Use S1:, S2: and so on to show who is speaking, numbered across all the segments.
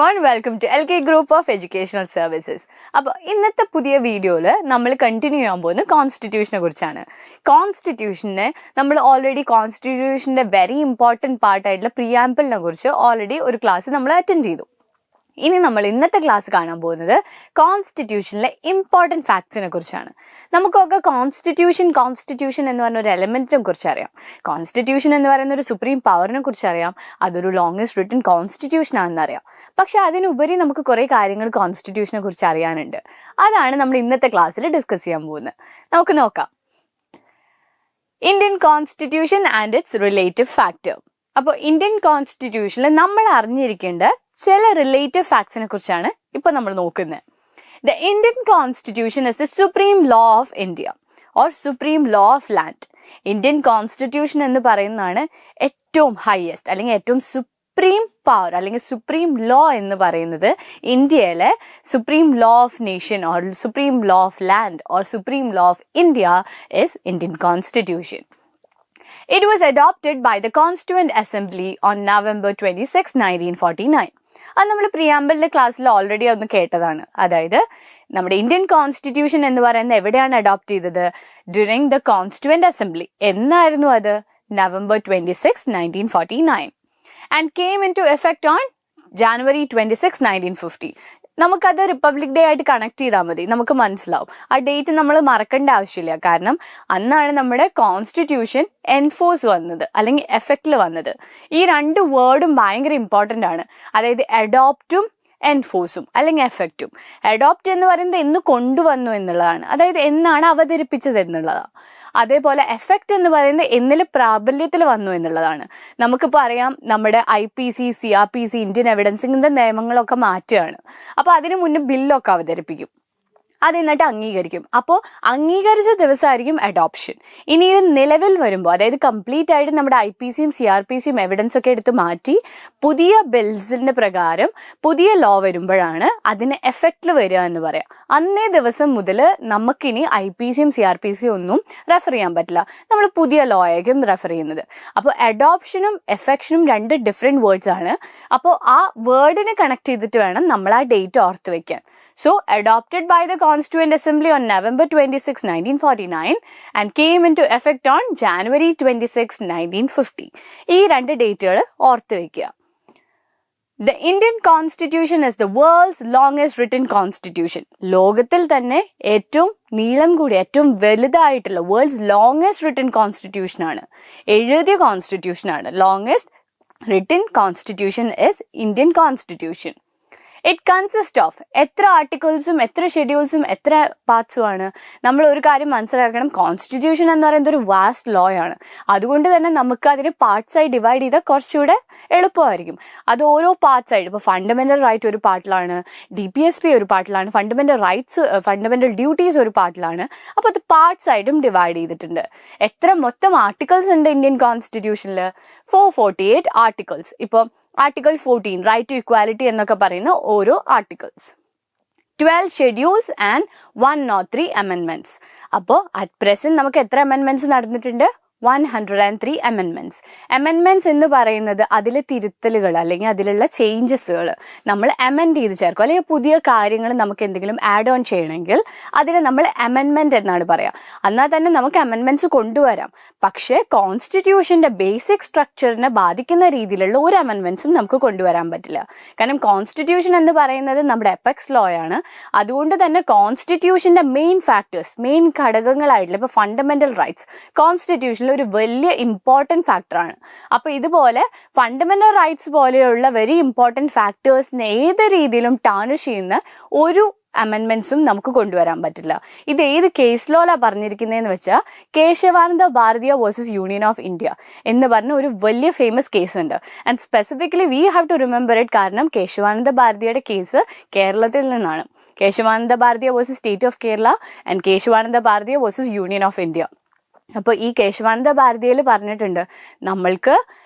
S1: everyone, welcome to LK Group of Educational Services. അപ്പോൾ ഇന്നത്തെ പുതിയ വീഡിയോയിൽ നമ്മൾ കണ്ടിന്യൂ ചെയ്യാൻ പോകുന്നത് കോൺസ്റ്റിറ്റ്യൂഷനെ കുറിച്ചാണ്. കോൺസ്റ്റിറ്റ്യൂഷനെ നമ്മൾ ഓൾറെഡി കോൺസ്റ്റിറ്റ്യൂഷൻ്റെ വെരി ഇമ്പോർട്ടൻറ്റ് പാർട്ടായിട്ടുള്ള പ്രിയാമ്പിളിനെ കുറിച്ച് ഓൾറെഡി ഒരു ക്ലാസ് നമ്മൾ അറ്റൻഡ് ചെയ്തു. ഇനി നമ്മൾ ഇന്നത്തെ ക്ലാസ് കാണാൻ പോകുന്നത് കോൺസ്റ്റിറ്റ്യൂഷനിലെ ഇമ്പോർട്ടൻറ്റ് ഫാക്ട്സിനെ കുറിച്ചാണ്. നമുക്കൊക്കെ കോൺസ്റ്റിറ്റ്യൂഷൻ എന്ന് പറഞ്ഞ ഒരു എലമെന്റിനെ കുറിച്ച് അറിയാം. കോൺസ്റ്റിറ്റ്യൂഷൻ എന്ന് പറയുന്ന ഒരു സുപ്രീം പവറിനെ കുറിച്ച് അറിയാം. അതൊരു ലോങ്സ്റ്റ് റിട്ടൺ കോൺസ്റ്റിറ്റ്യൂഷൻ ആണെന്ന് അറിയാം. പക്ഷെ അതിനുപരി നമുക്ക് കുറേ കാര്യങ്ങൾ കോൺസ്റ്റിറ്റ്യൂഷനെ കുറിച്ച് അറിയാനുണ്ട്. അതാണ് നമ്മൾ ഇന്നത്തെ ക്ലാസ്സിൽ ഡിസ്കസ് ചെയ്യാൻ പോകുന്നത്. നമുക്ക് നോക്കാം. Indian constitution and it's relative factor. അപ്പോൾ ഇന്ത്യൻ കോൺസ്റ്റിറ്റ്യൂഷനിൽ നമ്മൾ അറിഞ്ഞിരിക്കേണ്ട ചില റിലേറ്റീവ് ഫാക്ട്സിനെ കുറിച്ചാണ് ഇപ്പൊ നമ്മൾ നോക്കുന്നത്. The Indian constitution is the supreme law of India or supreme law of land. Indian constitution എന്ന് പറയുന്നതാണ് ഏറ്റവും ഹയസ്റ്റ് അല്ലെങ്കിൽ ഏറ്റവും സുപ്രീം പവർ അല്ലെങ്കിൽ സുപ്രീം ലോ എന്ന് പറയുന്നത്. ഇന്ത്യയിലെ supreme law of nation or supreme law of land or supreme law of India is Indian constitution. It was adopted by the Constituent Assembly on November 26, 1949. അത് നമ്മൾ പ്രിയാമ്പിളിന്റെ ക്ലാസ്സിൽ already ഒന്ന് കേട്ടതാണ്. അതായത് നമ്മുടെ ഇന്ത്യൻ കോൺസ്റ്റിറ്റ്യൂഷൻ എന്ന് പറയുന്നത് എവിടെയാണ് അഡോപ്റ്റ് ചെയ്തത്? During the constituent assembly. എന്നായിരുന്നു അത്? November 26, 1949. And came into effect on January 26, 1950. നമുക്കത് റിപ്പബ്ലിക് ഡേ ആയിട്ട് കണക്ട് ചെയ്താൽ മതി, നമുക്ക് മനസ്സിലാവും. ആ ഡേറ്റ് നമ്മൾ മറക്കേണ്ട ആവശ്യമില്ല. കാരണം അന്നാണ് നമ്മുടെ കോൺസ്റ്റിറ്റ്യൂഷൻ എൻഫോഴ്സ് വന്നത് അല്ലെങ്കിൽ എഫക്റ്റിൽ വന്നത്. ഈ രണ്ട് വേർഡും ഭയങ്കര ഇമ്പോർട്ടൻ്റ് ആണ്. അതായത് അഡോപ്റ്റും എൻഫോഴ്സും അല്ലെങ്കിൽ എഫക്റ്റും. അഡോപ്റ്റ് എന്ന് പറയുന്നത് എന്ന് കൊണ്ടുവന്നു എന്നുള്ളതാണ്, അതായത് എന്നാണ് അവതരിപ്പിച്ചത് എന്നുള്ളതാണ്. അതേപോലെ എഫക്റ്റ് എന്ന് പറയുന്നത് എന്നിൽ പ്രാബല്യത്തിൽ വന്നു എന്നുള്ളതാണ്. നമുക്കിപ്പോൾ അറിയാം, നമ്മുടെ IPC, CRPC, ഇന്ത്യൻ എവിഡൻസിങ്ങിൻ്റെ നിയമങ്ങളൊക്കെ മാറ്റുകയാണ്. അപ്പോൾ അതിന് മുന്നേ ബില്ലൊക്കെ അവതരിപ്പിക്കും, അത് എന്നിട്ട് അംഗീകരിക്കും. അപ്പോൾ അംഗീകരിച്ച ദിവസമായിരിക്കും അഡോപ്ഷൻ. ഇനി ഇത് നിലവിൽ വരുമ്പോൾ, അതായത് കംപ്ലീറ്റ് ആയിട്ട് നമ്മുടെ IPCയും CRPCയും എവിഡൻസ് ഒക്കെ എടുത്ത് മാറ്റി പുതിയ ബിൽസിന്റെ പ്രകാരം പുതിയ ലോ വരുമ്പോഴാണ് അതിന് എഫക്റ്റിൽ വരിക എന്ന് പറയാം. അന്നേ ദിവസം മുതൽ നമുക്കിനി IPCയും CRPCയും ഒന്നും റെഫർ ചെയ്യാൻ പറ്റില്ല, നമ്മൾ പുതിയ ലോ ആയിരിക്കും റെഫർ ചെയ്യുന്നത്. അപ്പോൾ അഡോപ്ഷനും എഫക്ഷനും രണ്ട് ഡിഫറെൻറ്റ് വേർഡ്സ് ആണ്. അപ്പോൾ ആ വേർഡിനെ കണക്ട് ചെയ്തിട്ട് വേണം നമ്മൾ ആ ഡേറ്റ് ഓർത്ത് വെക്കാൻ. So, adopted by the Constituent Assembly on November 26, 1949 and came into effect on January 26, 1950. ഈ രണ്ട് ഡേറ്റുകൾ ഓർത്ത് വയ്ക്കുക. The Indian Constitution is the world's longest written constitution. ലോകത്തിൽ തന്നെ ഏറ്റവും നീളം കൂടി ഏറ്റവും വലുതായിട്ടുള്ള വേൾഡ്സ് ലോങ്സ്റ്റ് റിട്ടൺ കോൺസ്റ്റിറ്റ്യൂഷൻ ആണ്, എഴുതിയ കോൺസ്റ്റിറ്റ്യൂഷൻ ആണ്. Longest written constitution is Indian constitution. It consist of എത്ര ആർട്ടിക്കിൾസും എത്ര ഷെഡ്യൂൾസും എത്ര പാർട്സും ആണ്? നമ്മൾ ഒരു കാര്യം മനസ്സിലാക്കണം, കോൺസ്റ്റിറ്റ്യൂഷൻ എന്ന് പറയുന്നത് ഒരു വാസ്റ്റ് ലോ ആണ്. അതുകൊണ്ട് തന്നെ നമുക്ക് അതിനെ പാർട്സായി ഡിവൈഡ് ചെയ്താൽ കുറച്ചുകൂടെ എളുപ്പമായിരിക്കും. അത് ഓരോ പാർട്സായിട്ട്, ഇപ്പോൾ ഫണ്ടമെന്റൽ റൈറ്റ് ഒരു പാർട്ടിലാണ്, DPSP ഒരു പാർട്ടിലാണ്, ഫണ്ടമെന്റൽ ഡ്യൂട്ടീസ് ഒരു പാർട്ടിലാണ്. അപ്പോൾ അത് പാർട്സ് ആയിട്ടും ഡിവൈഡ് ചെയ്തിട്ടുണ്ട്. എത്ര മൊത്തം ആർട്ടിക്കിൾസ് ഉണ്ട് ഇന്ത്യൻ കോൺസ്റ്റിറ്റ്യൂഷനിൽ? 448 ആർട്ടിക്കിൾസ്. ഇപ്പോൾ ആർട്ടിക്കിൾ 14 റൈറ്റ് ടു ഇക്വാലിറ്റി എന്നൊക്കെ പറയുന്ന ഓരോ ആർട്ടിക്കിൾസ്, 12 ഷെഡ്യൂൾസ് ആൻഡ് 103 അമെൻമെന്റ്സ്. അപ്പോൾ അറ്റ് പ്രസന്റ് നമുക്ക് എത്ര അമെൻമെന്റ്സ് നടന്നിട്ടുണ്ട്? 103 അമെൻമെന്റ്സ്. അമെൻമെന്റ്സ് എന്ന് പറയുന്നത് അതിൽ തിരുത്തലുകൾ അല്ലെങ്കിൽ അതിലുള്ള ചേഞ്ചസുകൾ നമ്മൾ അമെൻഡ് ചെയ്ത് ചേർക്കും, അല്ലെങ്കിൽ പുതിയ കാര്യങ്ങൾ നമുക്ക് എന്തെങ്കിലും ആഡ് ഓൺ ചെയ്യണമെങ്കിൽ അതിന് നമ്മൾ അമെൻമെന്റ് എന്നാണ് പറയുക. എന്നാൽ തന്നെ നമുക്ക് അമെൻമെന്റ്സ് കൊണ്ടുവരാം. പക്ഷേ കോൺസ്റ്റിറ്റ്യൂഷന്റെ ബേസിക് സ്ട്രക്ചറിനെ ബാധിക്കുന്ന രീതിയിലുള്ള ഒരു അമെൻമെന്റ്സും നമുക്ക് കൊണ്ടുവരാൻ പറ്റില്ല. കാരണം കോൺസ്റ്റിറ്റ്യൂഷൻ എന്ന് പറയുന്നത് നമ്മുടെ എപെക്സ് ലോ ആണ്. അതുകൊണ്ട് തന്നെ കോൺസ്റ്റിറ്റ്യൂഷന്റെ മെയിൻ ഫാക്ടേഴ്സ്, മെയിൻ ഘടകങ്ങളായിട്ടുള്ള ഇപ്പോൾ ഫണ്ടമെന്റൽ റൈറ്റ്സ് കോൺസ്റ്റിറ്റ്യൂഷൻ ഒരു വലിയ ഇമ്പോർട്ടൻറ്റ് ഫാക്ടറാണ്. അപ്പോൾ ഇതുപോലെ ഫണ്ടമെന്റൽ റൈറ്റ്സ് പോലെയുള്ള വെരി ഇമ്പോർട്ടൻറ്റ് ഫാക്ടേഴ്സിനെ ഏത് രീതിയിലും ടാർണിഷ് ചെയ്യുന്ന ഒരു അമെൻമെന്റ്സും നമുക്ക് കൊണ്ടുവരാൻ പറ്റില്ല. ഇത് ഏത് കേസ് ലോയിലാണ് പറഞ്ഞിരിക്കുന്നതെന്ന് വെച്ചാൽ Kesavananda Bharati versus union of India എന്ന് പറഞ്ഞ ഒരു വലിയ ഫേമസ് കേസ് ഉണ്ട്. And specifically we have to remember it. കാരണം കേശവാനന്ദ ഭാരതിയുടെ കേസ് കേരളത്തിൽ നിന്നാണ്. Kesavananda Bharati versus state of Kerala and Kesavananda Bharati versus union of India. അപ്പോൾ ഈ കേശവാനന്ദ ഭാരതിയിൽ പറഞ്ഞിട്ടുണ്ട്, നമ്മൾക്ക്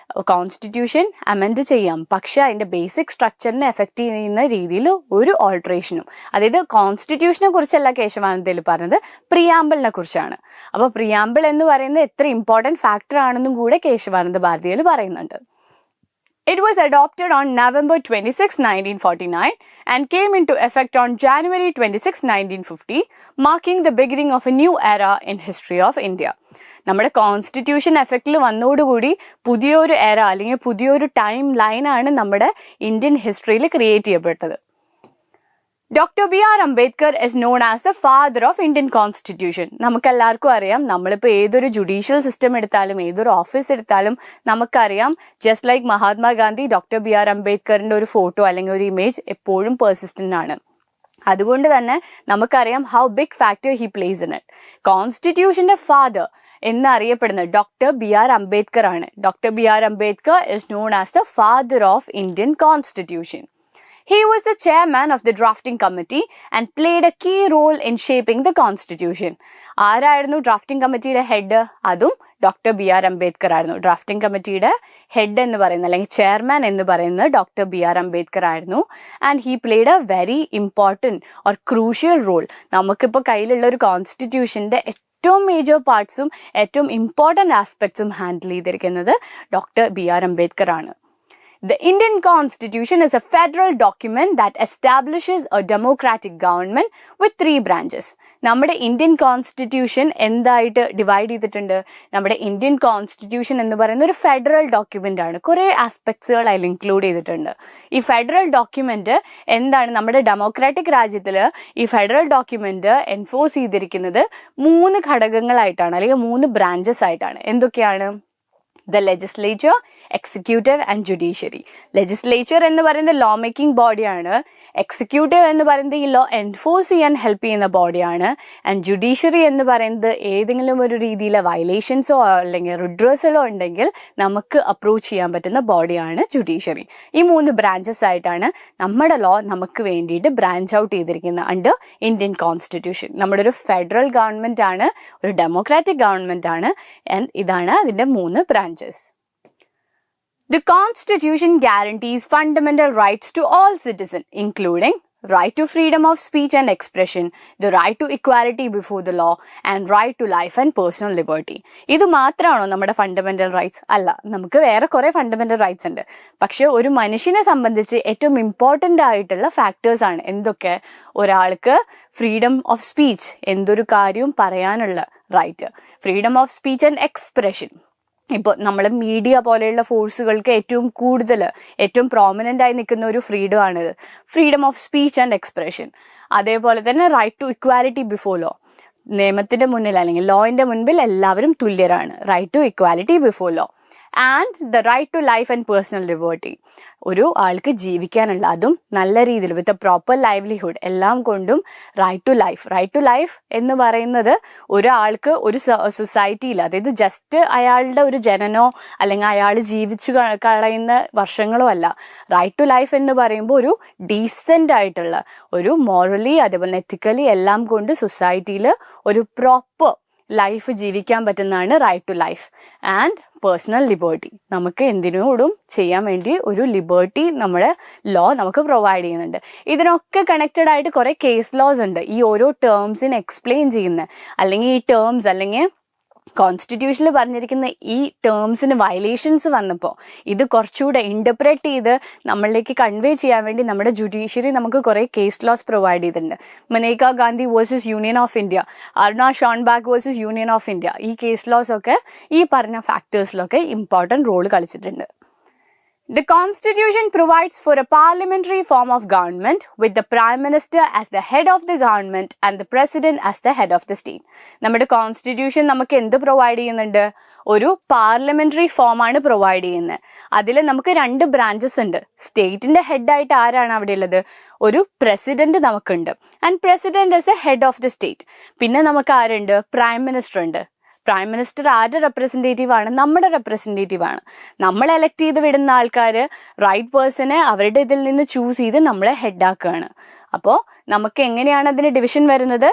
S1: കോൺസ്റ്റിറ്റ്യൂഷൻ അമെൻഡ് ചെയ്യാം, പക്ഷെ അതിൻ്റെ ബേസിക് സ്ട്രക്ചറിനെ എഫക്റ്റ് ചെയ്യുന്ന രീതിയിൽ ഒരു ഓൾട്രേഷനും. അതായത് കോൺസ്റ്റിറ്റ്യൂഷനെ കുറിച്ചല്ല കേശവാനന്ദയിൽ പറഞ്ഞത്, പ്രിയാമ്പിളിനെ കുറിച്ചാണ്. അപ്പോൾ പ്രിയാമ്പിൾ എന്ന് പറയുന്നത് എത്ര ഇമ്പോർട്ടൻറ്റ് ഫാക്ടർ ആണെന്നും കൂടെ കേശവാനന്ദ ഭാരതിയിൽ പറയുന്നുണ്ട്. It was adopted on November 26, 1949 and came into effect on January 26, 1950, marking the beginning of a new era in history of India. നമ്മുടെ കോൺസ്റ്റിറ്റ്യൂഷൻ എഫക്റ്റിൽ വന്നതോടുകൂടി പുതിയൊരു എറ അല്ലെങ്കിൽ പുതിയൊരു ടൈം ലൈനാണ് നമ്മുടെ ഇന്ത്യൻ ഹിസ്റ്ററിയിൽ ക്രിയേറ്റ് ചെയ്യപ്പെട്ടത്. Dr. B.R. Ambedkar is known as the father of Indian Constitution. നമുക്കെല്ലാവർക്കും അറിയാം, നമ്മളിപ്പോൾ ഏതൊരു ജുഡീഷ്യൽ സിസ്റ്റം എടുത്താലും ഏതൊരു ഓഫീസ് എടുത്താലും നമുക്കറിയാം, just like Mahatma Gandhi, doctor B.R. അംബേദ്കറിന്റെ ഒരു ഫോട്ടോ അല്ലെങ്കിൽ ഒരു ഇമേജ് എപ്പോഴും പെർസിസ്റ്റന്റ് ആണ്. അതുകൊണ്ട് തന്നെ നമുക്കറിയാം how big factor he plays in it. കോൺസ്റ്റിറ്റ്യൂഷന്റെ ഫാദർ എന്നറിയപ്പെടുന്നത് ഡോക്ടർ B.R. അംബേദ്കർ ആണ്. Doctor B.R. Ambedkar is known as the father of Indian Constitution. He was the chairman of the drafting committee and played a key role in shaping the constitution. ആരായിരുന്നു drafting കമ്മിറ്റിയുടെ head? അതും doctor B.R. Ambedkar ആയിരുന്നു. Drafting കമ്മിറ്റിയുടെ head എന്ന് പറയുന്നത് അല്ലെങ്കിൽ chairman എന്ന് പറയുന്നത് ഡോക്ടർ B.R. അംബേദ്കർ ആയിരുന്നു. And he played a very important or crucial role. നമുക്കിപ്പോൾ കയ്യിലുള്ള ഒരു കോൺസ്റ്റിറ്റ്യൂഷൻ്റെ ഏറ്റവും മേജർ പാർട്സും ഏറ്റവും ഇമ്പോർട്ടൻ്റ് ആസ്പെക്ട്സും ഹാൻഡിൽ ചെയ്തിരിക്കുന്നത് ഡോക്ടർ B.R. അംബേദ്കർ ആണ്. The Indian Constitution is a federal document that establishes a democratic government with 3 branches. നമ്മുടെ ഇന്ത്യൻ കോൺസ്റ്റിറ്റ്യൂഷൻ എന്തായിട്ട് ഡിവൈഡ് ചെയ്തിട്ടുണ്ട്? നമ്മുടെ ഇന്ത്യൻ കോൺസ്റ്റിറ്റ്യൂഷൻ എന്ന് പറയുന്ന ഒരു ഫെഡറൽ ഡോക്യുമെന്റ് ആണ്. കുറേ ആസ്പെക്ട്സുകൾ അതിൽ ഇൻക്ലൂഡ് ചെയ്തിട്ടുണ്ട്. ഈ ഫെഡറൽ ഡോക്യുമെന്റ് എന്താണ്? നമ്മുടെ ഡെമോക്രാറ്റിക് രാജ്യത്തിൽ ഈ ഫെഡറൽ ഡോക്യുമെന്റ് എൻഫോഴ്സ് ചെയ്തിരിക്കുന്നത് 3 ഘടകങ്ങളായിട്ടാണ് അല്ലെങ്കിൽ 3 ബ്രാഞ്ചസ് ആയിട്ടാണ്. എന്തൊക്കെയാണ്? The legislature, executive and judiciary. Legislature എന്ന് പറയുന്നത് ലോ മേക്കിംഗ് ബോഡിയാണ്. എക്സിക്യൂട്ടീവ് എന്ന് പറയുന്നത് ഈ ലോ എൻഫോഴ്സ് ചെയ്യാൻ ഹെൽപ്പ് ചെയ്യുന്ന ബോഡിയാണ്. ആൻഡ് ജുഡീഷ്യറി എന്ന് പറയുന്നത് ഏതെങ്കിലും ഒരു രീതിയിലെ വയലേഷൻസോ അല്ലെങ്കിൽ റിഡ്രസലോ ഉണ്ടെങ്കിൽ നമുക്ക് അപ്രോച്ച് ചെയ്യാൻ പറ്റുന്ന ബോഡിയാണ് ജുഡീഷ്യറി. ഈ 3 ബ്രാഞ്ചസ് ആയിട്ടാണ് നമ്മുടെ ലോ നമുക്ക് വേണ്ടിയിട്ട് ബ്രാഞ്ച് ഔട്ട് ചെയ്തിരിക്കുന്നത് അണ്ടർ ഇന്ത്യൻ കോൺസ്റ്റിറ്റ്യൂഷൻ. നമ്മുടെ ഒരു ഫെഡറൽ ഗവൺമെന്റ് ആണ്, ഒരു ഡെമോക്രാറ്റിക് ഗവൺമെന്റ് ആണ്. ആൻഡ് ഇതാണ് അതിൻ്റെ 3 branches. The Constitution guarantees fundamental rights to all citizens, including right to freedom of speech and expression, the right to equality before the law, and right to life and personal liberty. ഇത് മാത്രമാണോ നമ്മുടെ fundamental rights? അല്ല, നമുക്ക് വേറെ കുറേ fundamental rights ഉണ്ട്. പക്ഷെ ഒരു മനുഷ്യനെ സംബന്ധിച്ച് ഏറ്റവും ഇമ്പോർട്ടൻ്റ് ആയിട്ടുള്ള ഫാക്ടേഴ്സ് ആണ് എന്തൊക്കെ? ഒരാൾക്ക് ഫ്രീഡം ഓഫ് സ്പീച്ച്, എന്തൊരു കാര്യവും പറയാനുള്ള right, freedom of speech and expression. ഇപ്പോൾ നമ്മൾ മീഡിയ പോലെയുള്ള ഫോഴ്സുകൾക്ക് ഏറ്റവും പ്രോമിനൻ്റ് ആയി നിൽക്കുന്ന ഒരു ഫ്രീഡം ആണിത്, freedom of speech and expression. അതേപോലെ തന്നെ right to equality before law, നിയമത്തിൻ്റെ മുന്നിൽ അല്ലെങ്കിൽ ലോയിൻ്റെ മുൻപിൽ എല്ലാവരും തുല്യരാണ്, right to equality before law. And the right to life and personal liberty, ഒരു ആൾക്ക് ജീവിക്കാനുള്ള, അതും നല്ല രീതിയിൽ വിത്ത് എ പ്രോപ്പർ ലൈവ്ലിഹുഡ്, എല്ലാം കൊണ്ടും റൈറ്റ് ടു ലൈഫ് എന്ന് പറയുന്നത് ഒരാൾക്ക് ഒരു സൊസൈറ്റിയിൽ, അതായത് ജസ്റ്റ് അയാളുടെ ഒരു ജനനോ അല്ലെങ്കിൽ അയാൾ ജീവിച്ചു കളയുന്ന വർഷങ്ങളോ അല്ല. റൈറ്റ് ടു ലൈഫ് എന്ന് പറയുമ്പോൾ ഒരു ഡീസൻ്റ് ആയിട്ടുള്ള, ഒരു മോറലി അതേപോലെ എത്തിക്കലി എല്ലാം കൊണ്ട് സൊസൈറ്റിയിൽ ഒരു പ്രോപ്പർ ലൈഫ് ജീവിക്കാൻ പറ്റുന്നതാണ് right to life. And personal liberty, നമുക്ക് എന്തിനോടും ചെയ്യാൻ വേണ്ടി ഒരു ലിബർട്ടി നമ്മുടെ ലോ നമുക്ക് പ്രൊവൈഡ് ചെയ്യുന്നുണ്ട്. ഇതിനൊക്കെ കണക്റ്റഡ് ആയിട്ട് കുറേ കേസ് ലോസ് ഉണ്ട് ഈ ഓരോ ടേംസിനെ എക്സ്പ്ലെയിൻ ചെയ്യുന്ന, അല്ലെങ്കിൽ ഈ ടേംസ് അല്ലെങ്കിൽ കോൺസ്റ്റിറ്റ്യൂഷനിൽ പറഞ്ഞിരിക്കുന്ന ഈ ടേംസിന് വയലേഷൻസ് വന്നപ്പോൾ ഇത് കുറച്ചുകൂടെ ഇൻ്റർപ്രറ്റ് ചെയ്ത് നമ്മളിലേക്ക് കൺവേ ചെയ്യാൻ വേണ്ടി നമ്മുടെ ജുഡീഷ്യറി നമുക്ക് കുറേ കേസ് ലോസ് പ്രൊവൈഡ് ചെയ്തിട്ടുണ്ട്. Maneka Gandhi versus union of India, Aruna Shanbaug versus union of India, ഈ കേസ് ലോസ് ഒക്കെ ഈ പറഞ്ഞ ഫാക്ടേഴ്സിലൊക്കെ ഇമ്പോർട്ടൻറ്റ് റോൾ കളിച്ചിട്ടുണ്ട്. The Constitution provides for a parliamentary form of government with the Prime Minister as the head of the government and the President as the head of the state. നമ്മുടെ constitution നമുക്ക് എന്ത് provide ചെയ്യുന്നുണ്ട്? ഒരു parliamentary ഫോമാണ് provide ചെയ്യുന്നത്. അതിൽ നമുക്ക് 2 branches ഉണ്ട്. സ്റ്റേറ്റിന്റെ ഹെഡായിട്ട് ആരാണ് അവിടെ ഉള്ളത്? ഒരു പ്രസിഡന്റ് നമുക്കുണ്ട്. And president is the head of the state. പിന്നെ നമുക്ക് ആരുണ്ട്? പ്രൈം മിനിസ്റ്റർ ഉണ്ട്. പ്രൈം മിനിസ്റ്റർ ആരുടെ റെപ്രസെൻറ്റേറ്റീവ് ആണ്? നമ്മുടെ റെപ്രസെൻറ്റേറ്റീവ് ആണ്. നമ്മൾ എലക്ട് ചെയ്ത് വിടുന്ന ആൾക്കാർ റൈറ്റ് പേഴ്സണെ അവരുടെ ഇതിൽ നിന്ന് ചൂസ് ചെയ്ത് നമ്മളെ ഹെഡാക്കുകയാണ്. അപ്പോൾ നമുക്ക് എങ്ങനെയാണ് അതിന് ഡിവിഷൻ വരുന്നത്?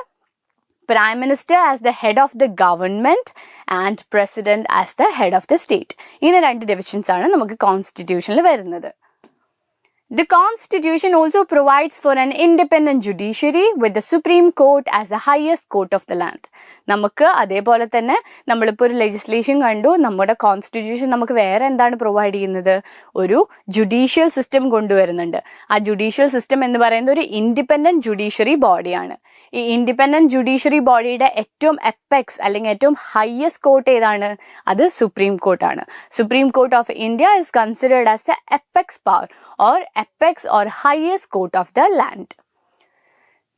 S1: Prime minister as the head of the government and president as the head of the state. ഇങ്ങനെ 2 ഡിവിഷൻസ് ആണ് നമുക്ക് കോൺസ്റ്റിറ്റ്യൂഷനിൽ വരുന്നത്. The Constitution also provides for an independent judiciary with the Supreme Court as the highest court of the land. നമുക്ക് അതേപോലെ തന്നെ നമ്മളിപ്പോൾ ഒരു legislation കണ്ടു, നമ്മുടെ കോൺസ്റ്റിറ്റ്യൂഷൻ നമുക്ക് വേറെ എന്താണ് പ്രൊവൈഡ് ചെയ്യുന്നത്? ഒരു ജുഡീഷ്യൽ സിസ്റ്റം കൊണ്ടുവരുന്നുണ്ട്. ആ ജുഡീഷ്യൽ സിസ്റ്റം എന്ന് പറയുന്നത് ഒരു ഇൻഡിപെൻഡന്റ് ജുഡീഷ്യറി ബോഡിയാണ്. ഈ ഇൻഡിപെൻഡന്റ് ജുഡീഷ്യറി ബോഡിയുടെ ഏറ്റവും എപ്പെക്സ് അല്ലെങ്കിൽ ഏറ്റവും ഹയസ്റ്റ് കോർട്ട് ഏതാണ്? അത് സുപ്രീം കോർട്ടാണ്. Supreme court of India is considered as the apex power or apex or highest court of the land.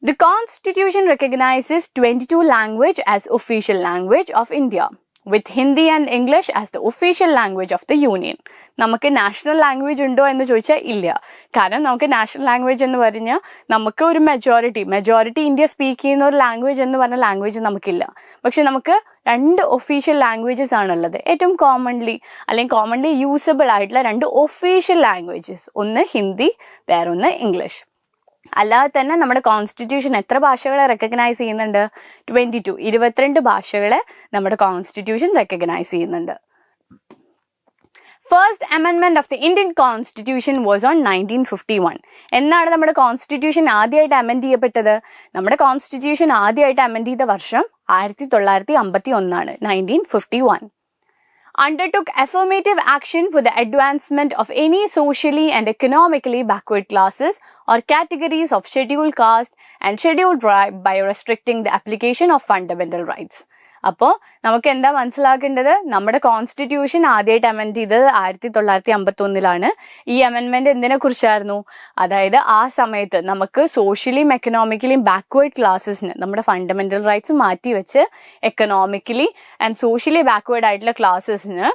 S1: The Constitution recognizes 22 language as official language of India, with Hindi and English as the official language of the Union. നമുക്ക് national language ഉണ്ടോ എന്ന് ചോദിച്ചാൽ ഇല്ല. കാരണം നമുക്ക് national language എന്ന് പറഞ്ഞാൽ നമുക്ക് ഒരു മെജോറിറ്റി ഇന്ത്യ സ്പീക്ക് ചെയ്യുന്ന ഒരു ലാംഗ്വേജ് എന്ന് പറഞ്ഞ ലാംഗ്വേജ് നമുക്കില്ല. പക്ഷെ നമുക്ക് 2 ഒഫീഷ്യൽ ലാംഗ്വേജസ് ആണുള്ളത്. ഏറ്റവും കോമൺലി യൂസബിൾ ആയിട്ടുള്ള 2 ഒഫീഷ്യൽ ലാംഗ്വേജസ്, ഒന്ന് ഹിന്ദി, വേറൊന്ന് ഇംഗ്ലീഷ്. അല്ലാതെ തന്നെ നമ്മുടെ കോൺസ്റ്റിറ്റ്യൂഷൻ എത്ര ഭാഷകളെ റെക്കഗ്നൈസ് ചെയ്യുന്നുണ്ട്? 22 ഭാഷകളെ നമ്മുടെ കോൺസ്റ്റിറ്റ്യൂഷൻ റെക്കഗ്നൈസ് ചെയ്യുന്നുണ്ട്. ഫസ്റ്റ് അമെൻമെന്റ് of the Indian constitution was on 1951. എന്നാണ് നമ്മുടെ കോൺസ്റ്റിറ്റ്യൂഷൻ ആദ്യമായിട്ട് അമെൻഡ് ചെയ്യപ്പെട്ടത്? നമ്മുടെ കോൺസ്റ്റിറ്റ്യൂഷൻ ആദ്യമായിട്ട് അമെൻഡ് ചെയ്ത വർഷം 1951, 1951. Undertook affirmative action for the advancement of any socially and economically backward classes or categories of scheduled caste and scheduled tribe by restricting the application of fundamental rights. അപ്പോൾ നമുക്ക് എന്താ മനസ്സിലാക്കേണ്ടത്? നമ്മുടെ കോൺസ്റ്റിറ്റ്യൂഷൻ ആദ്യമായിട്ട് amend ചെയ്തത് 1951. ഈ അമെൻമെന്റ് എന്തിനെ കുറിച്ചായിരുന്നു? അതായത് ആ സമയത്ത് നമുക്ക് സോഷ്യലിയും എക്കണോമിക്കലിയും ബാക്ക്വേർഡ് ക്ലാസ്സസിന് നമ്മുടെ ഫണ്ടമെന്റൽ റൈറ്റ്സ് മാറ്റിവെച്ച് എക്കണോമിക്കലി ആൻഡ് സോഷ്യലി ബാക്ക്വേർഡ് ആയിട്ടുള്ള ക്ലാസ്സസിന്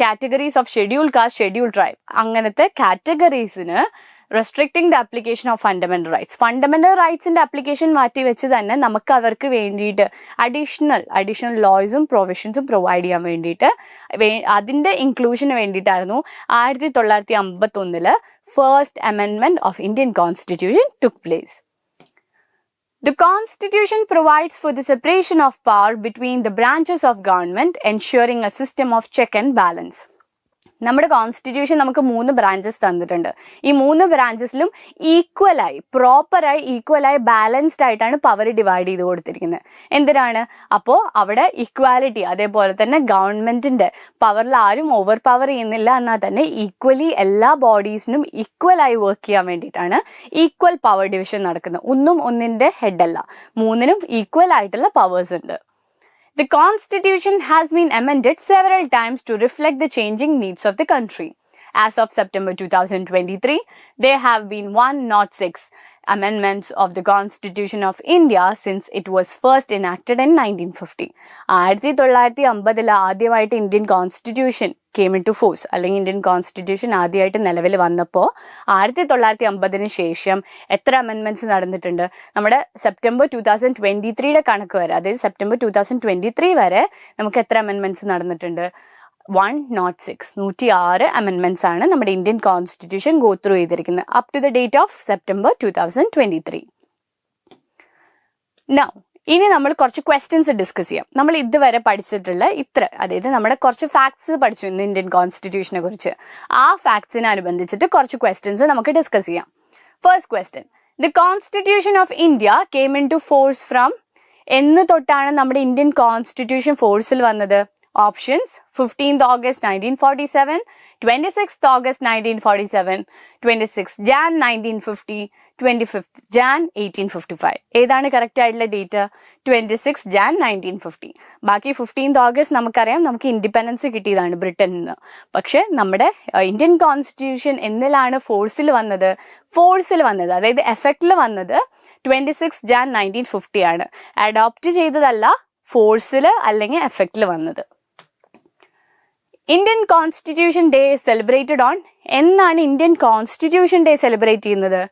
S1: categories of scheduled caste, scheduled tribe, അങ്ങനത്തെ കാറ്റഗറീസിന് restricting the application of fundamental റൈറ്റ്സിന്റെ ആപ്ലിക്കേഷൻ മാറ്റി വെച്ച് തന്നെ നമുക്ക് അവർക്ക് വേണ്ടിയിട്ട് അഡീഷണൽ ലോസും പ്രൊവിഷൻസും പ്രൊവൈഡ് ചെയ്യാൻ വേണ്ടിയിട്ട് അതിന്റെ ഇൻക്ലൂഷന് വേണ്ടിയിട്ടായിരുന്നു 1951 first amendment of Indian constitution took place. The Constitution provides for the separation of power between the branches of government, ensuring a system of check and balance. നമ്മുടെ കോൺസ്റ്റിറ്റ്യൂഷൻ നമുക്ക് 3 ബ്രാഞ്ചസ് തന്നിട്ടുണ്ട്. ഈ 3 ബ്രാഞ്ചസിലും ഈക്വലായി balanced ആയിട്ടാണ് power divide ചെയ്ത് കൊടുത്തിരിക്കുന്നത്. എന്തിനാണ്? അപ്പോൾ അവിടെ ഇക്വാലിറ്റി, അതേപോലെ തന്നെ ഗവൺമെന്റിന്റെ പവറിൽ ആരും ഓവർ പവർ ചെയ്യുന്നില്ല, എന്നാൽ തന്നെ ഈക്വലി എല്ലാ ബോഡീസിനും ഈക്വലായി വർക്ക് ചെയ്യാൻ വേണ്ടിയിട്ടാണ് ഈക്വൽ പവർ ഡിവിഷൻ നടക്കുന്നത്. ഒന്നിന്റെ ഹെഡ് അല്ല, 3നും ഈക്വൽ ആയിട്ടുള്ള പവേഴ്സ് ഉണ്ട്. The Constitution has been amended several times to reflect the changing needs of the country. As of September 2023, there have been 106 amendments of the Constitution of India since it was first enacted in 1950. 1950 ആദ്യമായിട്ട് Indian constitution came into force, അല്ലെങ്കിൽ Indian constitution ആദ്യമായിട്ട് നിലവിൽ വന്നപ്പോൾ 1950 ശേഷം എത്ര അമെൻമെന്റ്സ് നടന്നിട്ടുണ്ട്? നമ്മുടെ September 2023 കണക്ക് വരെ, അതായത് സെപ്റ്റംബർ 2023 വരെ നമുക്ക് എത്ര അമെൻമെന്റ്സ് നടന്നിട്ടുണ്ട്? 106 അമെൻമെന്റ്സ് ആണ് നമ്മുടെ ഇന്ത്യൻ കോൺസ്റ്റിറ്റ്യൂഷൻ ഗോ ത്രൂ ചെയ്തിരിക്കുന്നത് up to the date of September 2023. Now, ഇനി നമ്മൾ കുറച്ച് ക്വസ്റ്റ്യൻസ് ഡിസ്കസ് ചെയ്യാം. നമ്മൾ ഇതുവരെ പഠിച്ചിട്ടുള്ള അതായത് നമ്മുടെ കുറച്ച് ഫാക്ട്സ് പഠിച്ചു ഇന്ന് ഇന്ത്യൻ കോൺസ്റ്റിറ്റ്യൂഷനെ കുറിച്ച്. ആ ഫാക്ട്സിനനുബന്ധിച്ചിട്ട് കുറച്ച് ക്വസ്റ്റ്യൻസ് നമുക്ക് ഡിസ്കസ് ചെയ്യാം. First question, the constitution of India came into force from, എന്ന് തൊട്ടാണ് നമ്മുടെ ഇന്ത്യൻ കോൺസ്റ്റിറ്റ്യൂഷൻ ഫോഴ്സിൽ വന്നത്? Options: 15th August 1947, 26th August 1947, 26th Jan 1950, 25th Jan 1855. ഏതാണ് കറക്റ്റ് ആയിട്ടുള്ള ഡേറ്റ്? 26th Jan 1950. ബാക്കി 15th August നമുക്കറിയാം, നമുക്ക് ഇൻഡിപെൻഡൻസ് കിട്ടിയതാണ് ബ്രിട്ടനിൽ നിന്ന്. പക്ഷെ നമ്മുടെ ഇന്ത്യൻ കോൺസ്റ്റിറ്റ്യൂഷൻ എന്നിലാണ് ഫോഴ്സിൽ വന്നത്, അതായത് എഫക്റ്റിൽ വന്നത് 26th Jan 1950 ആണ്. അഡോപ്റ്റ് ചെയ്തതല്ല, ഫോഴ്സിൽ അല്ലെങ്കിൽ എഫക്റ്റിൽ വന്നത്. Indian constitution day celebrated on, എന്നാണ് ഇന്ത്യൻ കോൺസ്റ്റിറ്റ്യൂഷൻ ഡേ സെലിബ്രേറ്റ് ചെയ്യുന്നത്?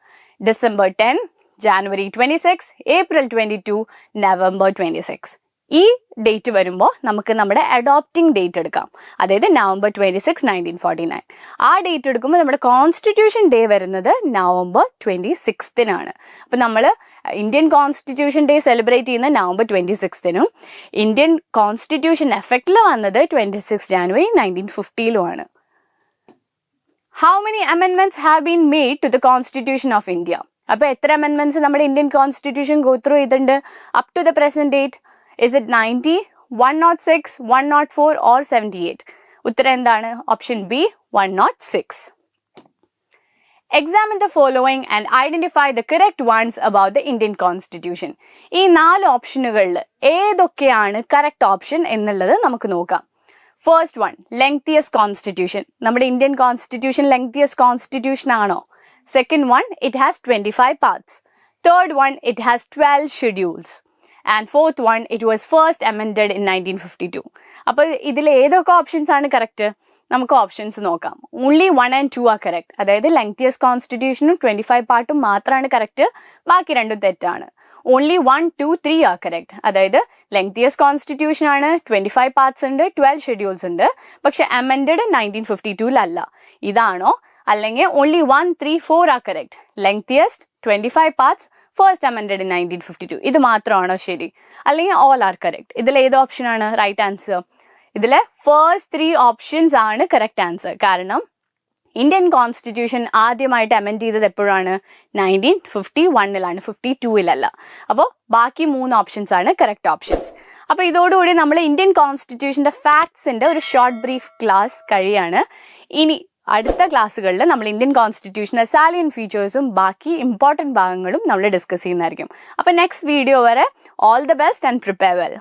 S1: December 10, January 26, April 22, November 26. ഈ ഡേറ്റ് വരുമ്പോൾ നമുക്ക് നമ്മുടെ അഡോപ്റ്റിംഗ് ഡേറ്റ് എടുക്കാം, അതായത് November 26, 1949. ആ ഡേറ്റ് എടുക്കുമ്പോൾ നമ്മുടെ കോൺസ്റ്റിറ്റ്യൂഷൻ ഡേ വരുന്നത് November 26 അപ്പം നമ്മൾ ഇന്ത്യൻ കോൺസ്റ്റിറ്റ്യൂഷൻ ഡേ സെലിബ്രേറ്റ് ചെയ്യുന്ന November 26 ഇന്ത്യൻ കോൺസ്റ്റിറ്റ്യൂഷൻ എഫക്റ്റിൽ വന്നത് 26 January 1950. How many amendments have been made to the Constitution of India? അപ്പോൾ എത്ര amendments നമ്മുടെ ഇന്ത്യൻ കോൺസ്റ്റിറ്റ്യൂഷൻ ഗോ ത്രൂ ചെയ്തിട്ടുണ്ട് up to the present date? Is it 90, 106, 104 or 78? ഉത്തരം എന്താണ്? Option B 106. Examine the following and identify the correct ones about the Indian Constitution. ഈ 4 ഓപ്ഷനുകളിൽ ഏതൊക്കെയാണ് correct option എന്നുള്ളത് നമുക്ക് നോക്കാം. First one, lengthiest constitution. നമ്മുടെ Indian constitution lengthiest constitution ആണോ? Second one, it has 25 parts. Third one, it has 12 schedules. And fourth one, it was first amended in 1952. അപ്പോൾ ഇതിൽ ഏതൊക്കെ ഓപ്ഷൻസ് ആണ് കറക്റ്റ്? നമുക്ക് ഓപ്ഷൻസ് നോക്കാം. ഓൺലി 1 and 2 ആ correct. അതായത് ലെങ്തിയസ്റ്റ് കോൺസ്റ്റിറ്റ്യൂഷനും 25 പാർട്ടും മാത്രമാണ് കറക്റ്റ്, ബാക്കി രണ്ടും തെറ്റാണ്. ഓൺലി 1, 2, 3 ആ കറക്റ്റ്. അതായത് ലെങ്തിയസ്റ്റ് കോൺസ്റ്റിറ്റ്യൂഷൻ ആണ്, 25 പാർട്സ് ഉണ്ട്, 12 schedules ഉണ്ട്, പക്ഷെ amended 1952 ഇതാണോ? അല്ലെങ്കിൽ ഓൺലി 1, 3, 4 ആ correct. Lengthiest, 25 parts, first amended in 1952 ഇത് മാത്രമാണോ ശരി? അല്ലെങ്കിൽ ഓൾ ആർ കറക്റ്റ്? ഇതിൽ ഏത് ഓപ്ഷൻ ആണ് റൈറ്റ് ആൻസർ? ഇതിലെ ഫസ്റ്റ് 3 ഓപ്ഷൻസ് ആണ് കറക്റ്റ് ആൻസർ. കാരണം ഇന്ത്യൻ കോൺസ്റ്റിറ്റ്യൂഷൻ ആദ്യമായിട്ട് അമെൻഡ് ചെയ്തത് എപ്പോഴാണ്? 1951 52 അപ്പോൾ ബാക്കി 3 ഓപ്ഷൻസ് ആണ് കറക്റ്റ് ഓപ്ഷൻസ്. അപ്പോൾ ഇതോടുകൂടി നമ്മൾ ഇന്ത്യൻ കോൺസ്റ്റിറ്റ്യൂഷന്റെ ഫാക്ട്സിന്റെ ഒരു ഷോർട്ട് ബ്രീഫ് ക്ലാസ് കഴിയാണ്. ഇനി അടുത്ത ക്ലാസ്സുകളിൽ നമ്മൾ ഇന്ത്യൻ കോൺസ്റ്റിറ്റ്യൂഷന്റെ സാലിയൻ ഫീച്ചേഴ്സും ബാക്കി ഇമ്പോർട്ടൻറ്റ് ഭാഗങ്ങളും നമ്മൾ ഡിസ്കസ് ചെയ്യുന്നതായിരിക്കും. അപ്പോൾ നെക്സ്റ്റ് വീഡിയോ വരെ all the best and prepare well.